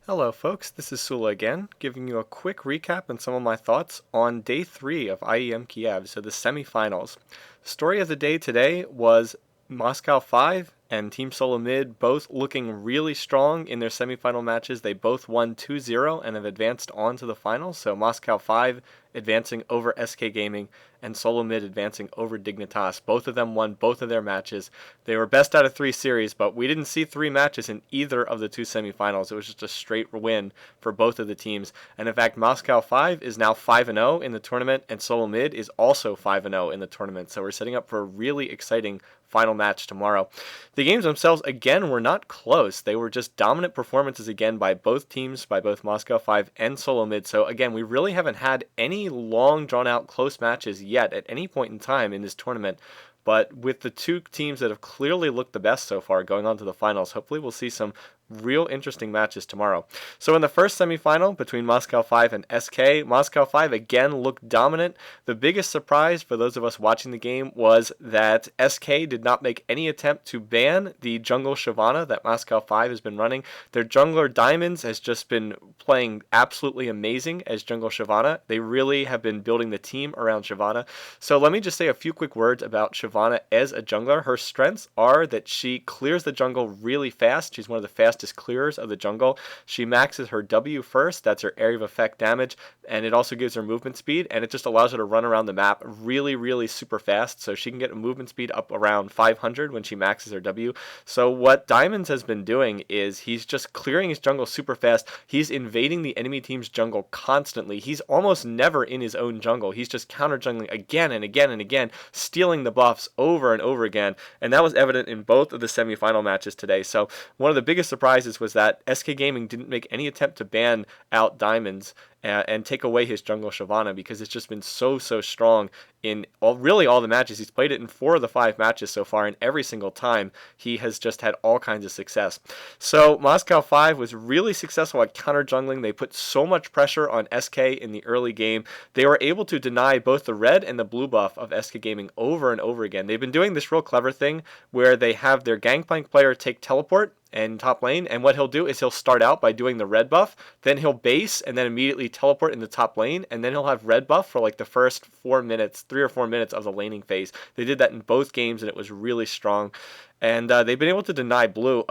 Hello, folks. This is Sullla again, giving you a quick recap and some of my thoughts on day 3 of IEM Kiev, so the semifinals. Story of the day today was Moscow 5 and Team Solomid both looking really strong in their semifinal matches. They both won 2-0 and have advanced on to the finals. So Moscow 5 advancing over SK Gaming and Solomid advancing over Dignitas. Both of them won both of their matches. They were best out of 3 series, but we didn't see 3 matches in either of the 2 semifinals. It was just a straight win for both of the teams. And in fact, Moscow 5 is now 5-0 in the tournament, and Solomid is also 5-0 in the tournament. So we're setting up for a really exciting final match tomorrow. The games themselves, again, were not close. They were just dominant performances again by both teams, by both Moscow 5 and Solomid. So again, we really haven't had any long, drawn-out close matches yet at any point in time in this tournament. But with the 2 teams that have clearly looked the best so far going on to the finals, hopefully we'll see some real interesting matches tomorrow. So in the first semifinal between Moscow 5 and SK, Moscow 5 again looked dominant. The biggest surprise for those of us watching the game was that SK did not make any attempt to ban the jungle Shyvana that Moscow 5 has been running. Their jungler Diamondez has just been playing absolutely amazing as jungle Shyvana. They really have been building the team around Shyvana. So let me just say a few quick words about Shyvana as a jungler. Her strengths are that she clears the jungle really fast. She's one of the fastest clearers of the jungle. She maxes her W first, that's her area of effect damage, and it also gives her movement speed, and it just allows her to run around the map really super fast. So she can get a movement speed up around 500 when she maxes her W. So what Diamondez has been doing is he's just clearing his jungle super fast. He's invading the enemy team's jungle constantly. He's almost never in his own jungle. He's just counter jungling again and again and again, stealing the buffs over and over again, and that was evident in both of the semifinal matches today. So one of the biggest surprises was that SK Gaming didn't make any attempt to ban out Diamondez and take away his jungle Shyvana, because it's just been so strong in really all the matches. He's played it in 4 of the 5 matches so far, and every single time he has just had all kinds of success. So Moscow 5 was really successful at counter jungling. They put so much pressure on SK in the early game. They were able to deny both the red and the blue buff of SK Gaming over and over again. They've been doing this real clever thing where they have their Gangplank player take teleport in top lane, and what he'll do is he'll start out by doing the red buff, then he'll base and then immediately teleport in the top lane, and then he'll have red buff for like the first 3 or 4 minutes of the laning phase. They did that in both games, and it was really strong. And they've been able to deny blue.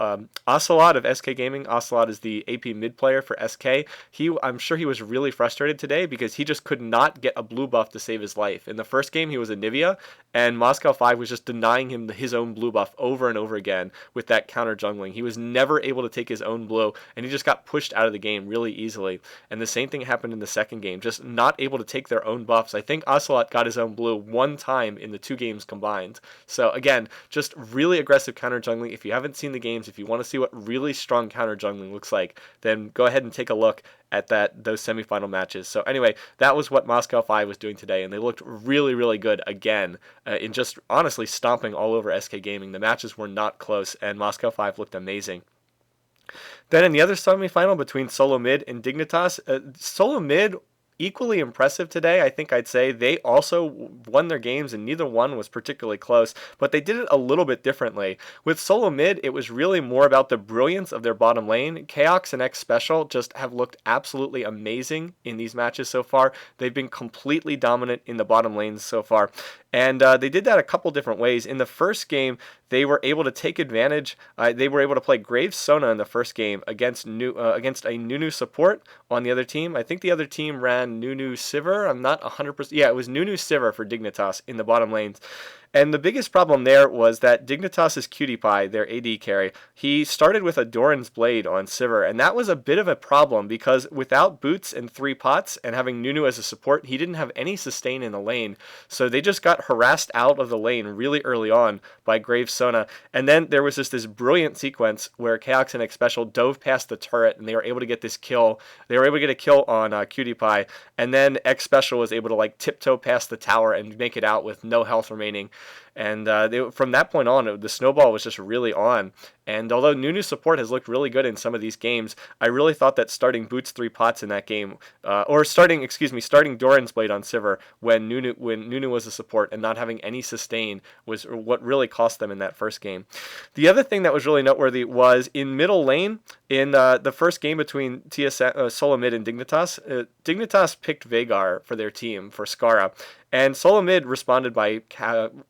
Ocelot of SK Gaming, Ocelot is the AP mid player for SK. I'm sure he was really frustrated today because he just could not get a blue buff to save his life. In the first game, he was a Nivea, and Moscow 5 was just denying him his own blue buff over and over again with that counter jungling. He was never able to take his own blue, and he just got pushed out of the game really easily. And the same thing happened in the second game, just not able to take their own buffs. I think Ocelot got his own blue 1 time in the 2 games combined. So again, just really aggressive counter jungling. If you haven't seen the games, if you want to see what really strong counter jungling looks like, then go ahead and take a look at those semifinal matches. So anyway, that was what Moscow 5 was doing today, and they looked really good again in just honestly stomping all over SK Gaming. The matches were not close, and Moscow 5 looked amazing. Then in the other semifinal between Solomid and Dignitas, Solomid equally impressive today. I think I'd say they also won their games, and neither one was particularly close, but they did it a little bit differently. With Solomid, it was really more about the brilliance of their bottom lane. Chaox and Xpecial just have looked absolutely amazing in these matches so far. They've been completely dominant in the bottom lanes so far, and they did that a couple different ways. In the first game, they were able to take advantage. They were able to play Graves Sona in the first game against a Nunu support on the other team. I think the other team ran Nunu Sivir. I'm not 100%. Yeah, it was Nunu Sivir for Dignitas in the bottom lanes. And the biggest problem there was that Dignitas' Cutie Pie, their AD carry, he started with a Doran's Blade on Sivir, and that was a bit of a problem because without boots and 3 pots and having Nunu as a support, he didn't have any sustain in the lane. So they just got harassed out of the lane really early on by Graves Sona. And then there was just this brilliant sequence where Chaox and Xpecial dove past the turret, and they were able to get this kill. They were able to get a kill on Cutie Pie, and then Xpecial was able to like tiptoe past the tower and make it out with no health remaining. And from that point on, the snowball was just really on. And although Nunu's support has looked really good in some of these games, I really thought that starting Boots 3 pots in that game, starting Doran's Blade on Sivir when Nunu was a support and not having any sustain was what really cost them in that first game. The other thing that was really noteworthy was in middle lane, in the first game between Solomid and Dignitas, Dignitas picked Veigar for their team, for Skara, and Solomid responded by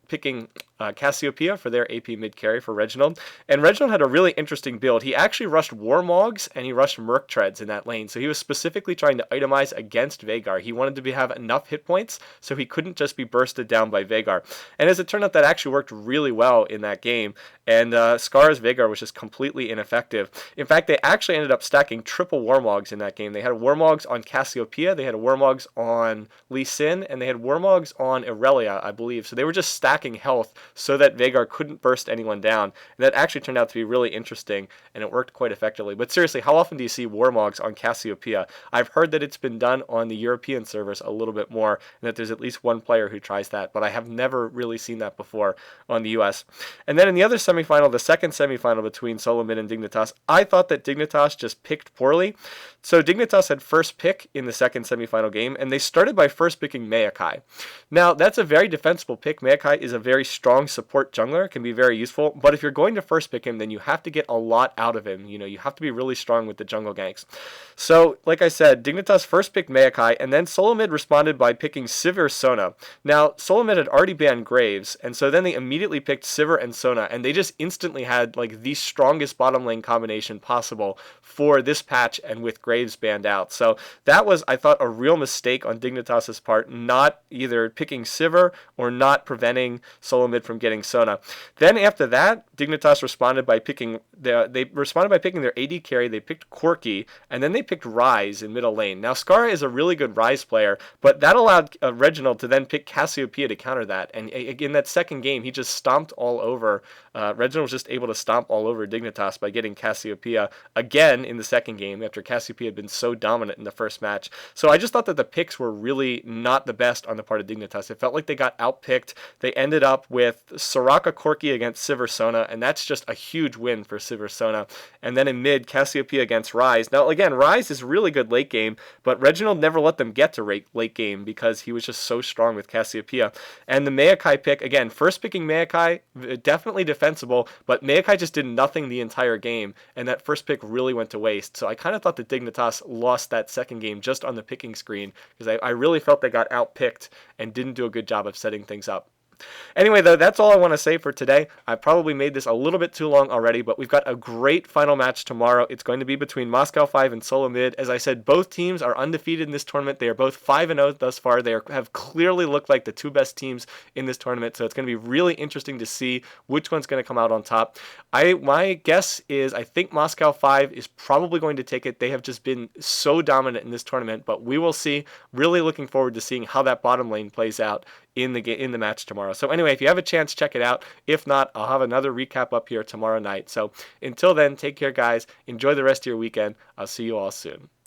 picking Casseopeia for their AP mid carry for Reginald. And Reginald had a really interesting build. He actually rushed Warmogs and he rushed Merc Treads in that lane. So he was specifically trying to itemize against Veigar. He wanted to have enough hit points so he couldn't just be bursted down by Veigar. And as it turned out, that actually worked really well in that game. And Scar's Veigar was just completely ineffective. In fact, they actually ended up stacking triple Warmogs in that game. They had Warmogs on Casseopeia, they had Warmogs on Lee Sin, and they had Warmogs on Irelia, I believe. So they were just stacking health so that Veigar couldn't burst anyone down. And that actually turned out to be really interesting, and it worked quite effectively. But seriously, how often do you see Warmogs on Casseopeia? I've heard that it's been done on the European servers a little bit more, and that there's at least one player who tries that, but I have never really seen that before on the US. And then in the other semifinal, the second semifinal between Solomid and Dignitas, I thought that Dignitas just picked poorly. So Dignitas had first pick in the second semifinal game, and they started by first picking Maokai. Now, that's a very defensible pick. Maokai is a very strong support jungler, can be very useful, but if you're going to first pick him, then you have to get a lot out of him. You have to be really strong with the jungle ganks. So, like I said, Dignitas first picked Maokai, and then Solomid responded by picking Sivir Sona. Now, Solomid had already banned Graves, and so then they immediately picked Sivir and Sona, and they just instantly had like the strongest bottom lane combination possible for this patch and with Graves banned out. So that was, I thought, a real mistake on Dignitas's part, not either picking Sivir or not preventing Solomid from getting Sona. Then after that, Dignitas responded by picking their AD carry. They picked Corki, and then they picked Ryze in middle lane. Now Skara is a really good Ryze player, but that allowed Reginald to then pick Casseopeia to counter that. And in that second game, he just stomped all over. Reginald was just able to stomp all over Dignitas by getting Casseopeia again in the second game after Casseopeia had been so dominant in the first match. So I just thought that the picks were really not the best on the part of Dignitas. It felt like they got outpicked. They ended up with Soraka Corki against Sivir Sona, and that's just a huge win for Sivir Sona. And then in mid, Casseopeia against Ryze. Now again, Ryze is really good late game, but Reginald never let them get to late game because he was just so strong with Casseopeia. And the Maokai pick, again, first picking Maokai, definitely defensible, but Maokai just did nothing the entire game, and that first pick really went to waste. So I kind of thought that Dignitas lost that second game just on the picking screen, because I really felt they got outpicked and didn't do a good job of setting things up. Anyway, though, that's all I want to say for today. I probably made this a little bit too long already, but we've got a great final match tomorrow. It's going to be between Moscow 5 and Solomid. As I said, both teams are undefeated in this tournament. They are both 5-0 thus far. They have clearly looked like the two best teams in this tournament, so it's going to be really interesting to see which one's going to come out on top. My guess is I think Moscow 5 is probably going to take it. They have just been so dominant in this tournament, but we will see. Really looking forward to seeing how that bottom lane plays out in the match tomorrow. So anyway, if you have a chance, check it out. If not, I'll have another recap up here tomorrow night. So until then, take care, guys. Enjoy the rest of your weekend. I'll see you all soon.